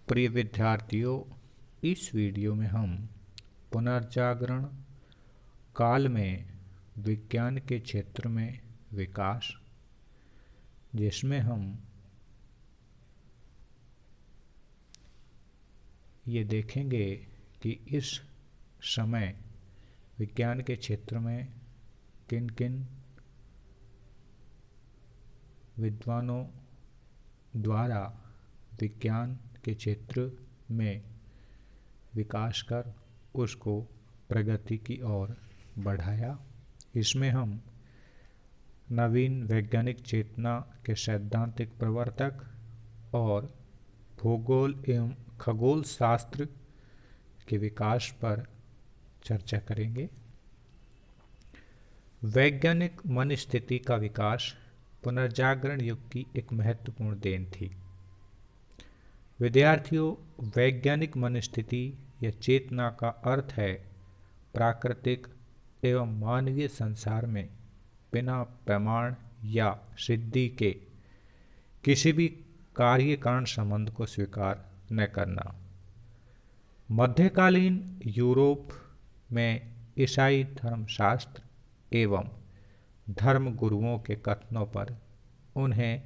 प्रिय विद्यार्थियों, इस वीडियो में हम पुनर्जागरण काल में विज्ञान के क्षेत्र में विकास, जिसमें हम ये देखेंगे कि इस समय विज्ञान के क्षेत्र में किन किन विद्वानों द्वारा विज्ञान के क्षेत्र में विकास कर उसको प्रगति की ओर बढ़ाया। इसमें हम नवीन वैज्ञानिक चेतना के सैद्धांतिक प्रवर्तक और भूगोल एवं खगोल शास्त्र के विकास पर चर्चा करेंगे। वैज्ञानिक मन स्थिति का विकास पुनर्जागरण युग की एक महत्वपूर्ण देन थी। विद्यार्थियों, वैज्ञानिक मन स्थिति या चेतना का अर्थ है प्राकृतिक एवं मानवीय संसार में बिना प्रमाण या सिद्धि के किसी भी कार्य कारण संबंध को स्वीकार न करना। मध्यकालीन यूरोप में ईसाई धर्मशास्त्र एवं धर्म गुरुओं के कथनों पर उन्हें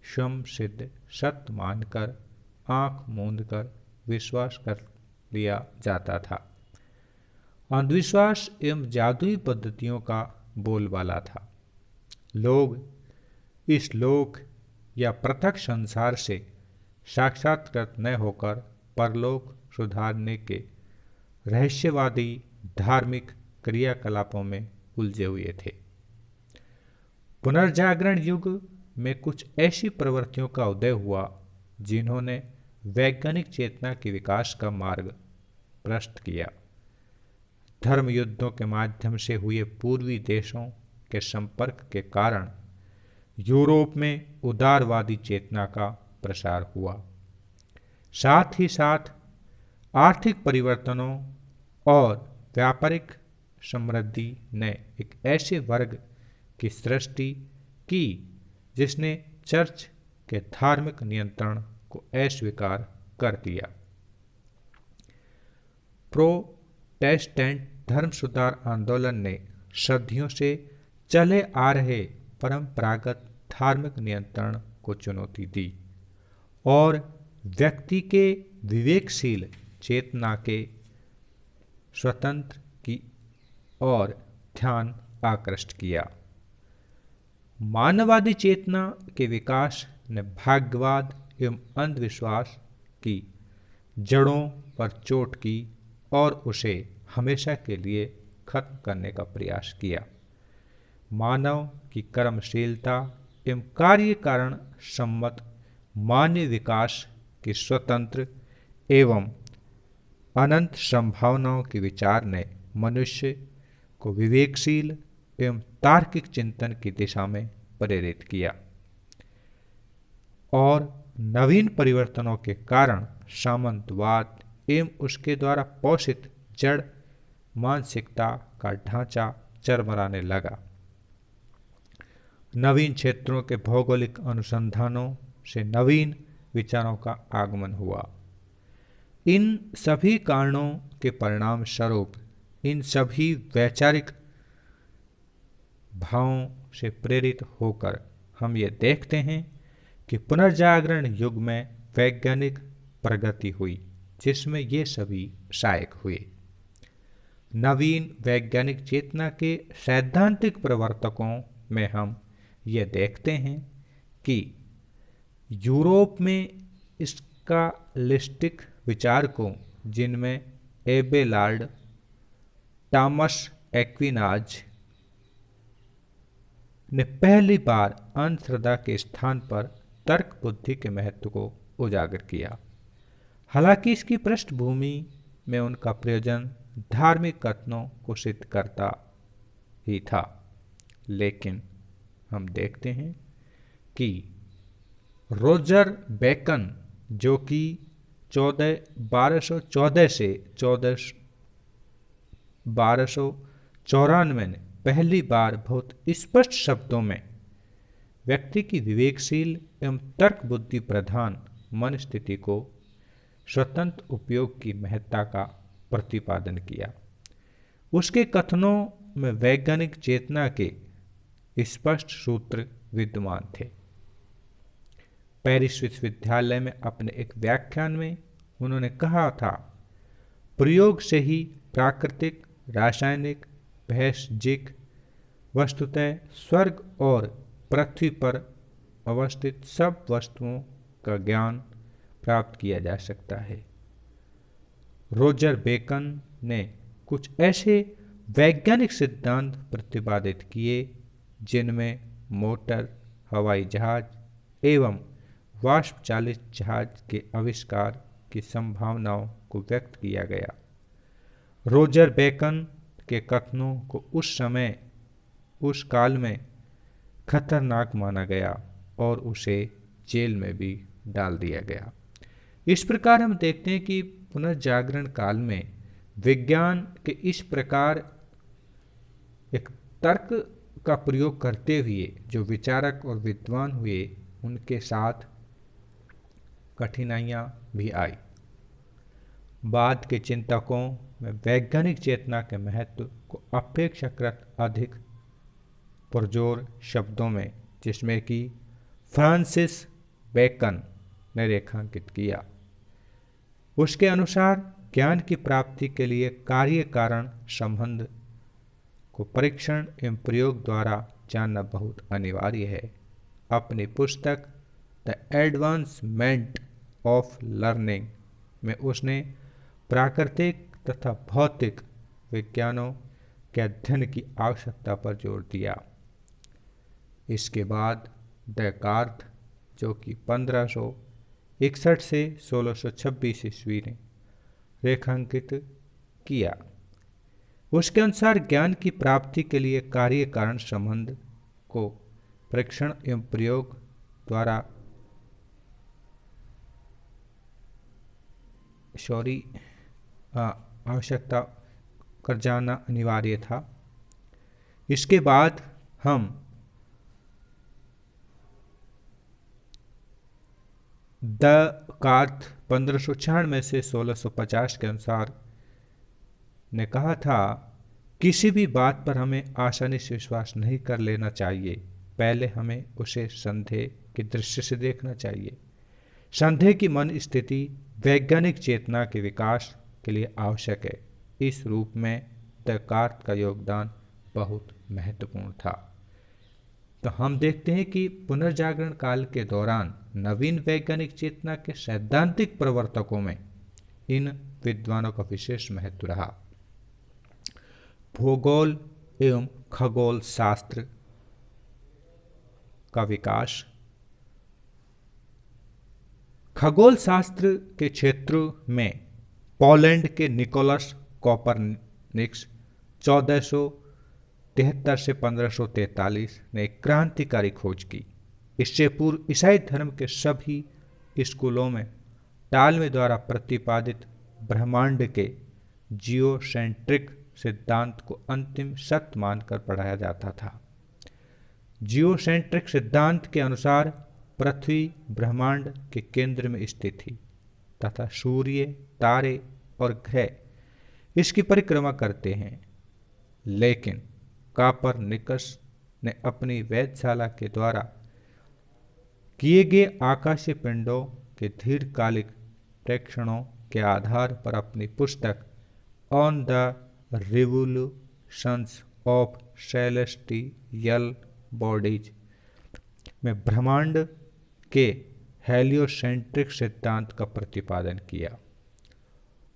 स्वयं सिद्ध सत्य मानकर आंख मूंद कर विश्वास कर लिया जाता था। अंधविश्वास एवं जादुई पद्धतियों का बोलबाला था। लोग इस लोक या पृथक संसार से साक्षात्कृत न होकर परलोक सुधारने के रहस्यवादी धार्मिक क्रियाकलापों में उलझे हुए थे। पुनर्जागरण युग में कुछ ऐसी प्रवृत्तियों का उदय हुआ जिन्होंने वैज्ञानिक चेतना के विकास का मार्ग प्रशस्त किया। धर्म युद्धों के माध्यम से हुए पूर्वी देशों के संपर्क के कारण यूरोप में उदारवादी चेतना का प्रसार हुआ। साथ ही साथ आर्थिक परिवर्तनों और व्यापारिक समृद्धि ने एक ऐसे वर्ग की सृष्टि की जिसने चर्च के धार्मिक नियंत्रण को अस्वीकार कर दिया। प्रोटेस्टेंट धर्म सुधार आंदोलन ने सदियों से चले आ रहे परंपरागत धार्मिक नियंत्रण को चुनौती दी और व्यक्ति के विवेकशील चेतना के स्वतंत्र की ओर ध्यान आकृष्ट किया। मानववादी चेतना के विकास ने भाग्यवाद एवं अंधविश्वास की जड़ों पर चोट की और उसे हमेशा के लिए खत्म करने का प्रयास किया। मानव की कर्मशीलता एवं कार्य कारण सम्मत मानव विकास की स्वतंत्र एवं अनंत संभावनाओं के विचार ने मनुष्य को विवेकशील एवं तार्किक चिंतन की दिशा में प्रेरित किया और नवीन परिवर्तनों के कारण सामंतवाद एवं उसके द्वारा पोषित जड़ मानसिकता का ढांचा चरमराने लगा। नवीन क्षेत्रों के भौगोलिक अनुसंधानों से नवीन विचारों का आगमन हुआ। इन सभी कारणों के परिणाम स्वरूप इन सभी वैचारिक भावों से प्रेरित होकर हम ये देखते हैं कि पुनर्जागरण युग में वैज्ञानिक प्रगति हुई जिसमें ये सभी सहायक हुए। नवीन वैज्ञानिक चेतना के सैद्धांतिक प्रवर्तकों में हम ये देखते हैं कि यूरोप में इसका लिस्टिक विचारकों, जिनमें एबेलार्ड, टॉमस एक्विनाज ने पहली बार अंधश्रद्धा के स्थान पर तर्क बुद्धि के महत्व को उजागर किया। हालांकि इसकी पृष्ठभूमि में उनका प्रयोजन धार्मिक कथनों को सिद्ध करता ही था, लेकिन हम देखते हैं कि रोजर बेकन, जो कि 1214 से 1294 में पहली बार बहुत स्पष्ट शब्दों में व्यक्ति की विवेकशील एवं तर्क बुद्धि प्रधान मन स्थिति को स्वतंत्र उपयोग की महत्ता का प्रतिपादन किया। उसके कथनों में वैज्ञानिक चेतना के स्पष्ट सूत्र विद्यमान थे। पेरिस विश्वविद्यालय में अपने एक व्याख्यान में उन्होंने कहा था, प्रयोग से ही प्राकृतिक, रासायनिक, भैषजिक, वस्तुतः स्वर्ग और पृथ्वी पर अवस्थित सब वस्तुओं का ज्ञान प्राप्त किया जा सकता है। रोजर बेकन ने कुछ ऐसे वैज्ञानिक सिद्धांत प्रतिपादित किए जिनमें मोटर, हवाई जहाज एवं वाष्प चालित जहाज के आविष्कार की संभावनाओं को व्यक्त किया गया। रोजर बेकन के कथनों को उस काल में खतरनाक माना गया और उसे जेल में भी डाल दिया गया। इस प्रकार हम देखते हैं कि पुनर्जागरण काल में विज्ञान के इस प्रकार एक तर्क का प्रयोग करते हुए जो विचारक और विद्वान हुए, उनके साथ कठिनाइयां भी आई। बाद के चिंतकों में वैज्ञानिक चेतना के महत्व को अपेक्षाकृत अधिक पुरजोर शब्दों में, जिसमें कि फ्रांसिस बेकन ने रेखांकित किया। उसके अनुसार ज्ञान की प्राप्ति के लिए कार्य कारण संबंध को परीक्षण एवं प्रयोग द्वारा जानना बहुत अनिवार्य है। अपनी पुस्तक द एडवांसमेंट ऑफ लर्निंग में उसने प्राकृतिक तथा भौतिक विज्ञानों के अध्ययन की आवश्यकता पर जोर दिया। इसके बाद डेकार्त, जो कि 1561 से 1626 ईस्वी ने रेखांकित किया, उसके अनुसार ज्ञान की प्राप्ति के लिए कार्य कारण संबंध को परीक्षण एवं प्रयोग द्वारा आवश्यकता कर जाना अनिवार्य था। इसके बाद हम डेकार्त 1596 से 1650 के अनुसार ने कहा था, किसी भी बात पर हमें आसानी से विश्वास नहीं कर लेना चाहिए। पहले हमें उसे संदेह की दृष्टि से देखना चाहिए। संदेह की मन स्थिति वैज्ञानिक चेतना के विकास के लिए आवश्यक है। इस रूप में डेकार्त का योगदान बहुत महत्वपूर्ण था। तो हम देखते हैं कि पुनर्जागरण काल के दौरान नवीन वैज्ञानिक चेतना के सैद्धांतिक प्रवर्तकों में इन विद्वानों का विशेष महत्व रहा। भूगोल एवं खगोल शास्त्र का विकास। खगोल शास्त्र के क्षेत्र में पोलैंड के निकोलस कोपरनिकस 1473 से 1543 ने एक क्रांतिकारी खोज की। इससे पूर्व ईसाई धर्म के सभी स्कूलों में टालमे द्वारा प्रतिपादित ब्रह्मांड के जियोसेंट्रिक सिद्धांत को अंतिम सत्य मानकर पढ़ाया जाता था। जियोसेंट्रिक सिद्धांत के अनुसार पृथ्वी ब्रह्मांड के केंद्र में स्थित थी तथा सूर्य, तारे और ग्रह इसकी परिक्रमा करते हैं। लेकिन कोपरनिकस ने अपनी वेधशाला के द्वारा किए गए आकाशीय पिंडों के दीर्घकालिक प्रेक्षणों के आधार पर अपनी पुस्तक on the revolutions of celestial bodies में ब्रह्मांड के हेलियोसेंट्रिक सिद्धांत का प्रतिपादन किया।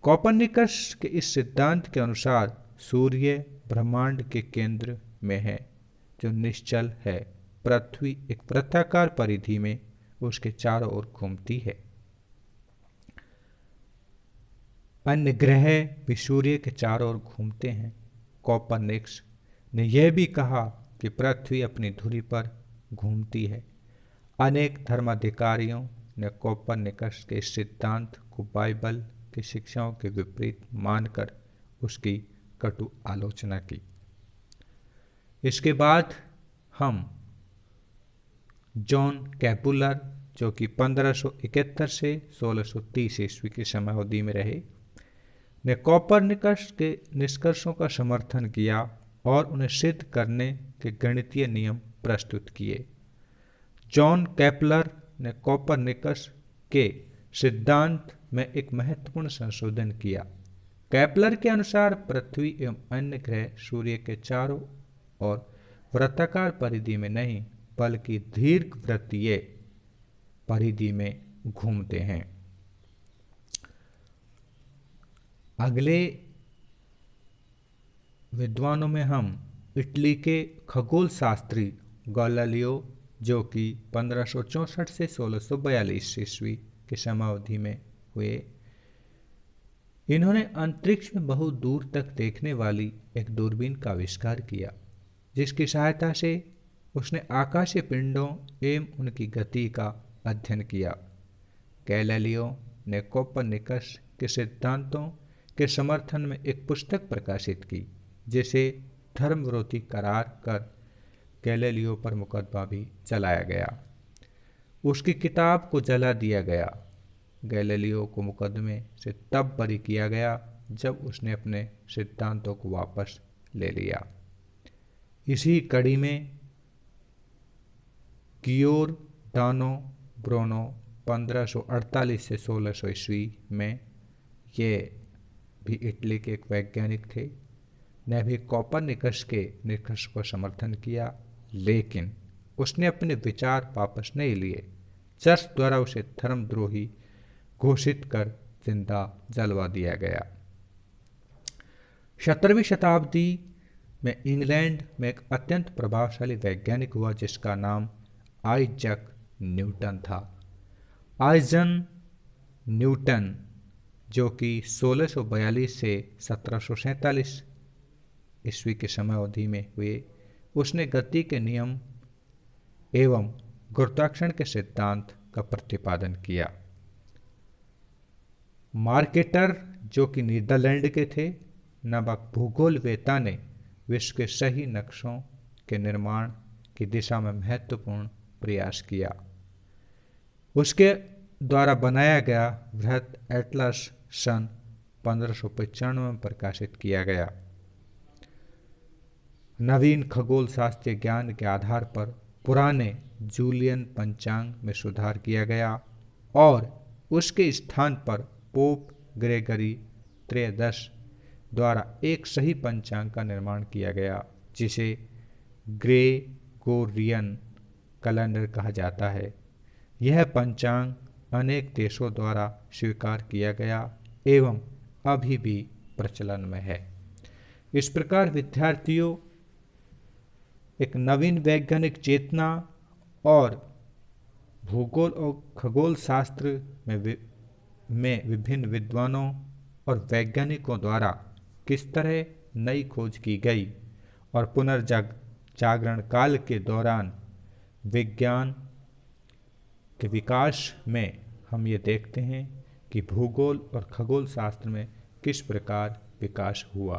कोपरनिकस के इस सिद्धांत के अनुसार सूर्य ब्रह्मांड के केंद्र में है जो निश्चल है। पृथ्वी एक वृत्ताकार परिधि में उसके चारों ओर घूमती है। अन्य ग्रह भी सूर्य के चारों ओर घूमते हैं। कोपरनिकस ने यह भी कहा कि पृथ्वी अपनी धुरी पर घूमती है। अनेक धर्माधिकारियों ने कोपरनिकस के सिद्धांत को बाइबल की शिक्षाओं के विपरीत मानकर उसकी कटु आलोचना की। इसके बाद हम जॉन केपलर जो कि 1571 से 1630 ईस्वी की समयावधि में रहे, ने कोपरनिकस के निष्कर्षों का समर्थन किया और उन्हें सिद्ध करने के गणितीय नियम प्रस्तुत किए। जॉन केपलर ने कोपरनिकस के सिद्धांत में एक महत्वपूर्ण संशोधन किया। केपलर के अनुसार पृथ्वी एवं अन्य ग्रह सूर्य के चारों ओर वृत्ताकार परिधि में नहीं बल्कि दीर्घवृत्तीय परिधि में घूमते हैं। अगले विद्वानों में हम इटली के खगोल शास्त्री गैलीलियो, जो कि 1564 से 1642 ईस्वी की समयावधि में हुए, इन्होंने अंतरिक्ष में बहुत दूर तक देखने वाली एक दूरबीन का आविष्कार किया, जिसकी सहायता से उसने आकाशीय पिंडों एवं उनकी गति का अध्ययन किया। गैलीलियो ने कोपरनिकस के सिद्धांतों के समर्थन में एक पुस्तक प्रकाशित की, जिसे धर्म विरोधी करार कर गैलीलियो पर मुकदमा भी चलाया गया। उसकी किताब को जला दिया गया। गैलीलियो को मुकदमे से तब बरी किया गया जब उसने अपने सिद्धांतों को वापस ले लिया। इसी कड़ी में गियोर्डानो ब्रूनो 1548 से 1600 ईस्वी में, ये भी इटली के एक वैज्ञानिक थे, ने भी कोपरनिकस के निष्कर्ष को समर्थन किया, लेकिन उसने अपने विचार वापस नहीं लिए। चर्च द्वारा उसे धर्मद्रोही घोषित कर जिंदा जलवा दिया गया। 17वीं शताब्दी में इंग्लैंड में एक अत्यंत प्रभावशाली वैज्ञानिक हुआ जिसका नाम आइजैक न्यूटन था। आइजन न्यूटन, जो कि 1642 से 1747 ईस्वी के समयावधि में हुए, उसने गति के नियम एवं गुरुत्वाकर्षण के सिद्धांत का प्रतिपादन किया। मार्केटर, जो कि नीदरलैंड के थे, नामक भूगोलवेत्ता ने विश्व के सही नक्शों के निर्माण की दिशा में महत्वपूर्ण प्रयास किया। उसके द्वारा बनाया गया बृहत एटलस सन 1595 में प्रकाशित किया गया। नवीन खगोल शास्त्रीय ज्ञान के आधार पर पुराने जूलियन पंचांग में सुधार किया गया और उसके स्थान पर पोप ग्रेगरी त्रयोदश द्वारा एक सही पंचांग का निर्माण किया गया, जिसे ग्रेगोरियन कैलेंडर कहा जाता है। यह पंचांग अनेक देशों द्वारा स्वीकार किया गया एवं अभी भी प्रचलन में है। इस प्रकार विद्यार्थियों एक नवीन वैज्ञानिक चेतना और भूगोल और खगोल शास्त्र में विभिन्न विद्वानों और वैज्ञानिकों द्वारा किस तरह नई खोज की गई और पुनर्जागरण काल के दौरान विज्ञान के विकास में हम ये देखते हैं कि भूगोल और खगोल शास्त्र में किस प्रकार विकास हुआ।